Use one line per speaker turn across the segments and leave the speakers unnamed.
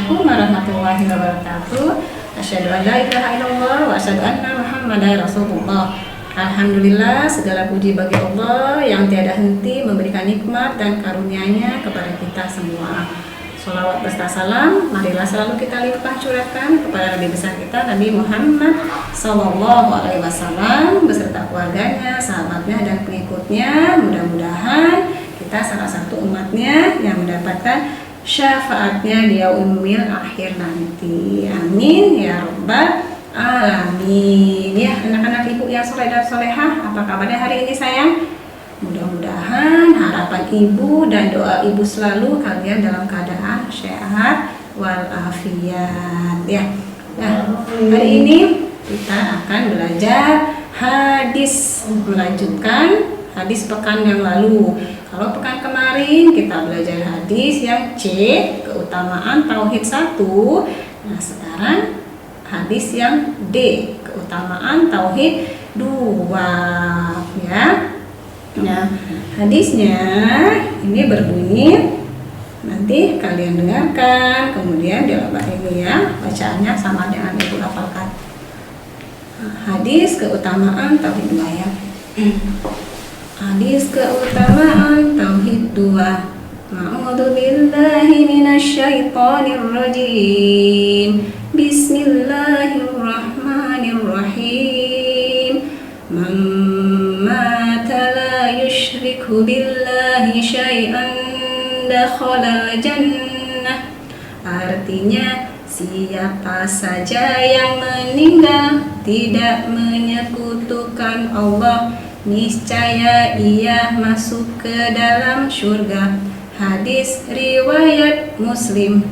Assalamualaikum warahmatullahi wabarakatuh. Asyhadu an la ilaha illallah wa asyhadu anna Muhammadar Rasulullah. Alhamdulillah, segala puji bagi Allah yang tiada henti memberikan nikmat dan karunia-Nya kepada kita semua. Sholawat beserta salam, marilah selalu kita limpah curahkan kepada Nabi besar kita, Nabi Muhammad SAW beserta keluarganya, sahabatnya, dan pengikutnya. Mudah-mudahan kita salah satu umatnya yang mendapatkan syafaatnya di yaumil akhir nanti. Amin ya rabbal alamin. Ya, anak-anak ibu yang soleh dan solehah, apa kabarnya hari ini sayang? Mudah-mudahan harapan ibu dan doa ibu selalu kalian dalam keadaan sehat walafiat ya. Nah, hari ini kita akan belajar hadis, melanjutkan hadis pekan yang lalu. Kalau pekan kemarin kita belajar hadis yang C, keutamaan tauhid 1. Nah, sekarang hadis yang D, keutamaan tauhid 2 ya. Nah, hadisnya ini berbunyi, nanti kalian dengarkan, kemudian dilafalkan ini ya, bacaannya sama dengan ibu lafalkan. Hadis keutamaan tauhid 2 ya. Hadis keutamaan tauhid 2. A'udzu billahi minasyaitonir rajim. Bismillahirrahmanirrahim. Man mata la yusyriku billahi syai'an dakhala jannah. Artinya, siapa saja yang meninggal tidak menyekutukan Allah, niscaya ia masuk ke dalam surga. Hadis riwayat Muslim.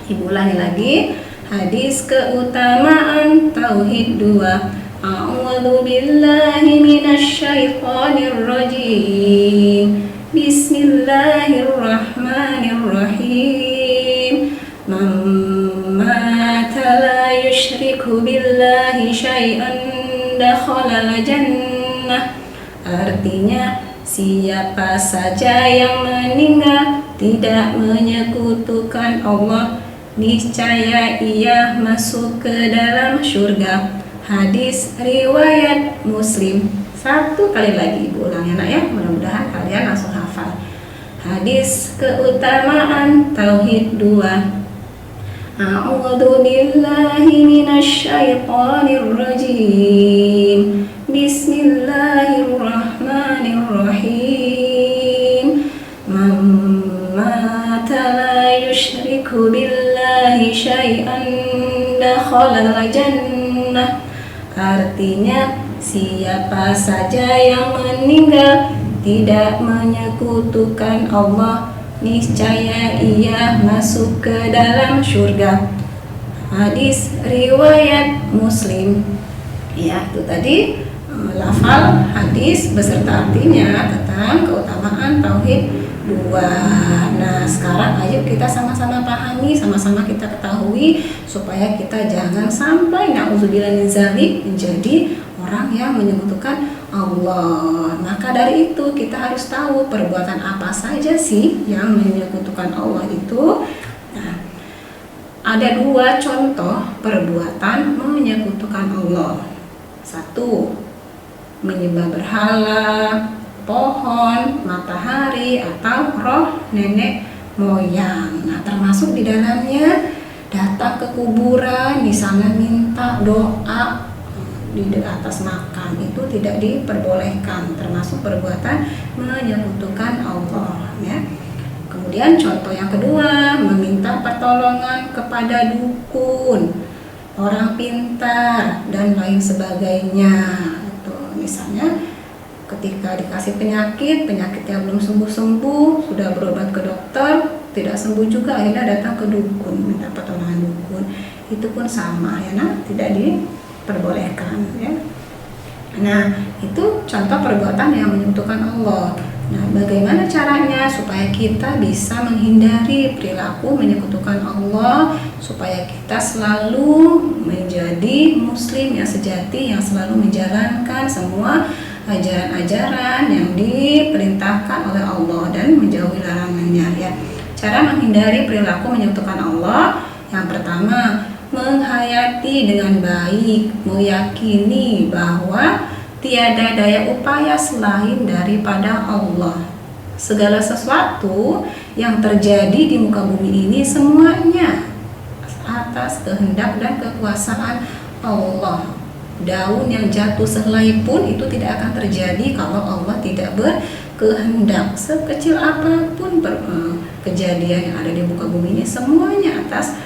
Ibu ulangi lagi. Hadis keutamaan tauhid 2. A'udzu billahi minasyaitonir rajim. Bismillahirrahmanirrahim. Man mata la yusyriku billahi syai'an dakhala jannah. Artinya, siapa saja yang meninggal tidak menyekutukan Allah, niscaya ia masuk ke dalam surga. Hadis riwayat Muslim. Satu kali lagi ibu ulangi anak ya, mudah-mudahan kalian langsung hafal. Hadis keutamaan tauhid 2. A'udzu billahi minasyaitonir rajim. Bismillahirrahmanirrahim. Man mata la yusyriku billahi syai'an dakhala jannah. Artinya, siapa saja yang meninggal tidak menyekutukan Allah, niscaya ia masuk ke dalam surga. Hadis riwayat Muslim. Ya, itu tadi lafal hadis beserta artinya tentang keutamaan tauhid 2. Nah, sekarang ayo kita sama-sama pahami, sama-sama kita ketahui supaya kita jangan sampai na'udzubillah min dzalik menjadi orang yang menyekutukan Allah. Maka dari itu kita harus tahu perbuatan apa saja sih yang menyekutukan Allah itu. Nah, ada 2 contoh perbuatan menyekutukan Allah. 1, menyembah berhala, pohon, matahari, atau roh nenek moyang. Nah, termasuk di dalamnya datang ke kuburan, di sana minta doa di atas makam, itu tidak diperbolehkan, termasuk perbuatan menyekutukan Allah ya. Kemudian contoh yang kedua, meminta pertolongan kepada dukun, orang pintar, dan lain sebagainya. Itu misalnya ketika dikasih penyakitnya belum sembuh-sembuh, sudah berobat ke dokter, tidak sembuh juga, akhirnya datang ke dukun, minta pertolongan dukun. Itu pun sama ya, nah, tidak diperbolehkan ya. Nah, itu contoh perbuatan yang menyekutukan Allah. Nah, bagaimana caranya supaya kita bisa menghindari perilaku menyekutukan Allah, supaya kita selalu menjadi muslim yang sejati, yang selalu menjalankan semua ajaran-ajaran yang diperintahkan oleh Allah dan menjauhi larangannya ya. Cara menghindari perilaku menyekutukan Allah, Yang pertama, menghayati dengan baik, meyakini bahwa tiada daya upaya selain daripada Allah. Segala sesuatu yang terjadi di muka bumi ini semuanya atas kehendak dan kekuasaan Allah. Daun yang jatuh sehelai pun itu tidak akan terjadi kalau Allah tidak berkehendak. Sekecil apapun kejadian yang ada di muka bumi ini semuanya atas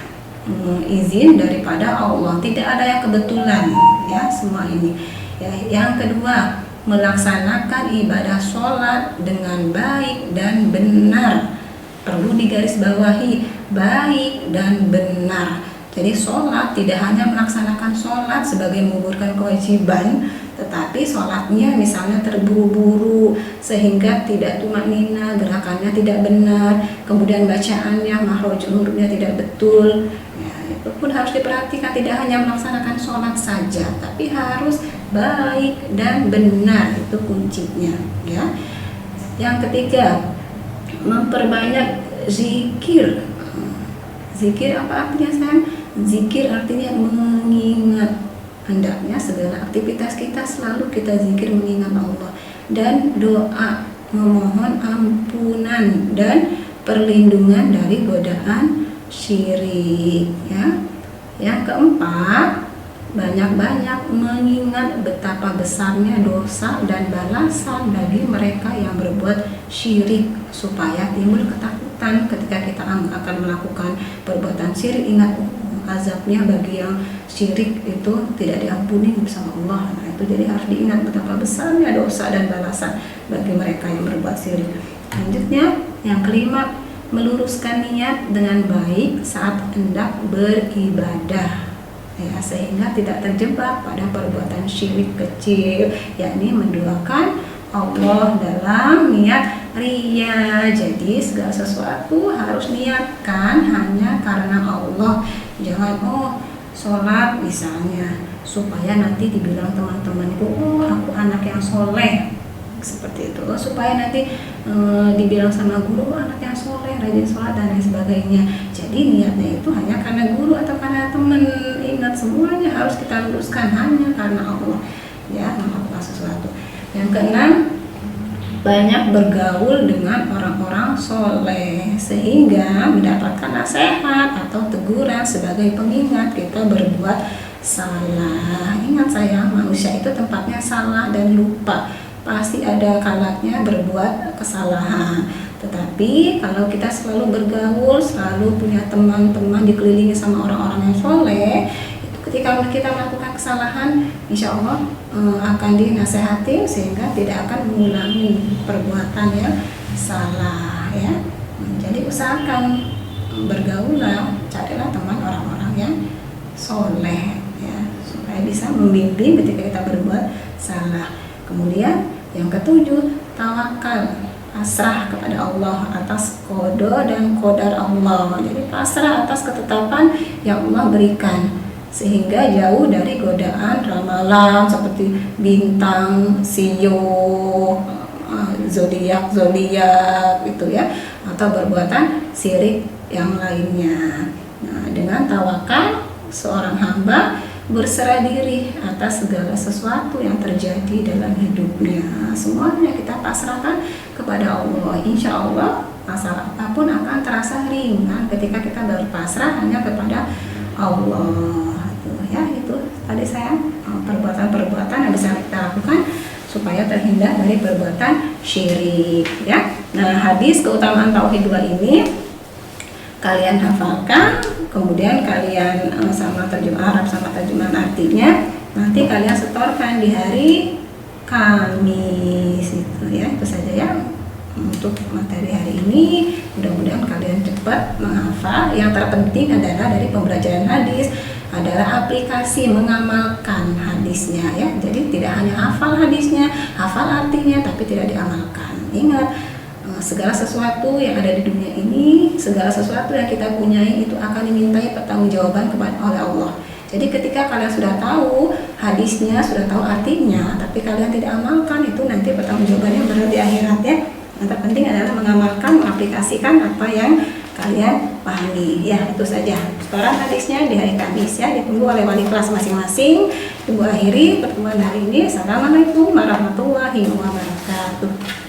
izin daripada Allah. Tidak ada yang kebetulan, ya, semua ini. Ya, yang kedua, melaksanakan ibadah sholat dengan baik dan benar. Perlu digarisbawahi, baik dan benar. Jadi sholat tidak hanya melaksanakan sholat sebagai menggugurkan kewajiban, tetapi sholatnya misalnya terburu-buru sehingga tidak tumanina, gerakannya tidak benar, kemudian bacaannya makhrajul hurufnya tidak betul. Ya, itu pun harus diperhatikan, tidak hanya melaksanakan sholat saja, tapi harus baik dan benar, itu kuncinya, ya. Yang ketiga, memperbanyak zikir. Zikir apa artinya, sayang? Zikir artinya mengingat. Hendaknya segala aktivitas kita selalu kita zikir mengingat Allah, dan doa memohon ampunan dan perlindungan dari godaan syirik, ya. Yang keempat, banyak-banyak mengingat betapa besarnya dosa dan balasan bagi mereka yang berbuat syirik, supaya timbul ketakutan ketika kita akan melakukan perbuatan syirik. Ingat, azabnya bagi yang syirik itu tidak diampuni bersama Allah. Nah, itu jadi harus diingat betapa besarnya dosa dan balasan bagi mereka yang berbuat syirik. Lanjutnya, yang kelima, meluruskan niat dengan baik saat hendak beribadah, ya, sehingga tidak terjebak pada perbuatan syirik kecil, yakni menduakan Allah dalam niat riya. Jadi segala sesuatu harus niatkan hanya karena Allah. Jangan sholat misalnya supaya nanti dibilang teman-temanku, aku anak yang soleh, seperti itu, supaya nanti dibilang sama guru, anak yang soleh, rajin sholat dan lain sebagainya. Jadi niatnya itu hanya karena guru atau karena teman. Ingat, semuanya harus kita luruskan hanya karena Allah, ya, melakukan sesuatu. Yang keenam, banyak bergaul dengan orang-orang soleh sehingga mendapatkan nasihat atau teguran sebagai pengingat kita berbuat salah. Ingat, sayang, manusia itu tempatnya salah dan lupa. Pasti ada kalanya berbuat kesalahan. Tetapi kalau kita selalu bergaul, selalu punya teman-teman, dikelilingi sama orang-orang yang soleh, itu ketika kita melakukan kesalahan, insya Allah akan dinasehati sehingga tidak akan mengulangi perbuatan yang salah, ya. Jadi usahakan bergaulah, carilah teman orang-orang yang soleh, ya, supaya bisa membimbing ketika kita berbuat salah. Kemudian yang ketujuh, tawakal, pasrah kepada Allah atas qada dan qadar Allah. Jadi pasrah atas ketetapan yang Allah berikan, sehingga jauh dari godaan ramalan seperti bintang, sio, zodiak itu, ya, atau perbuatan syirik yang lainnya. Nah, dengan tawakal seorang hamba berserah diri atas segala sesuatu yang terjadi dalam hidupnya. Semuanya kita pasrahkan kepada Allah. Insya Allah masalah apapun akan terasa ringan ketika kita berpasrah hanya kepada Allah. Ya, itu tadi saya perbuatan-perbuatan yang bisa kita lakukan supaya terhindar dari perbuatan syirik, ya. Nah, hadis keutamaan tauhid 2 ini kalian hafalkan, kemudian kalian sama terjemah Arab sama terjemahan artinya nanti kalian setorkan di hari Kamis itu, ya. Itu saja ya untuk materi hari ini. Mudah-mudahan kalian cepat menghafal. Yang terpenting adalah dari pembelajaran hadis adalah aplikasi mengamalkan hadisnya, ya. Jadi tidak hanya hafal hadisnya, hafal artinya, tapi tidak diamalkan. Ingat, segala sesuatu yang ada di dunia ini, segala sesuatu yang kita punyai itu akan dimintai pertanggungjawaban oleh Allah. Jadi ketika kalian sudah tahu hadisnya, sudah tahu artinya, tapi kalian tidak amalkan, itu nanti pertanggungjawabannya berat di akhirat, ya. Yang terpenting adalah mengamalkan, mengaplikasikan apa yang kalian pahami ya. Itu saja setoran hadisnya di hari Kamis ya, ditunggu oleh wali kelas masing-masing. Ibu akhiri pertemuan hari ini. Assalamualaikum warahmatullahi wabarakatuh.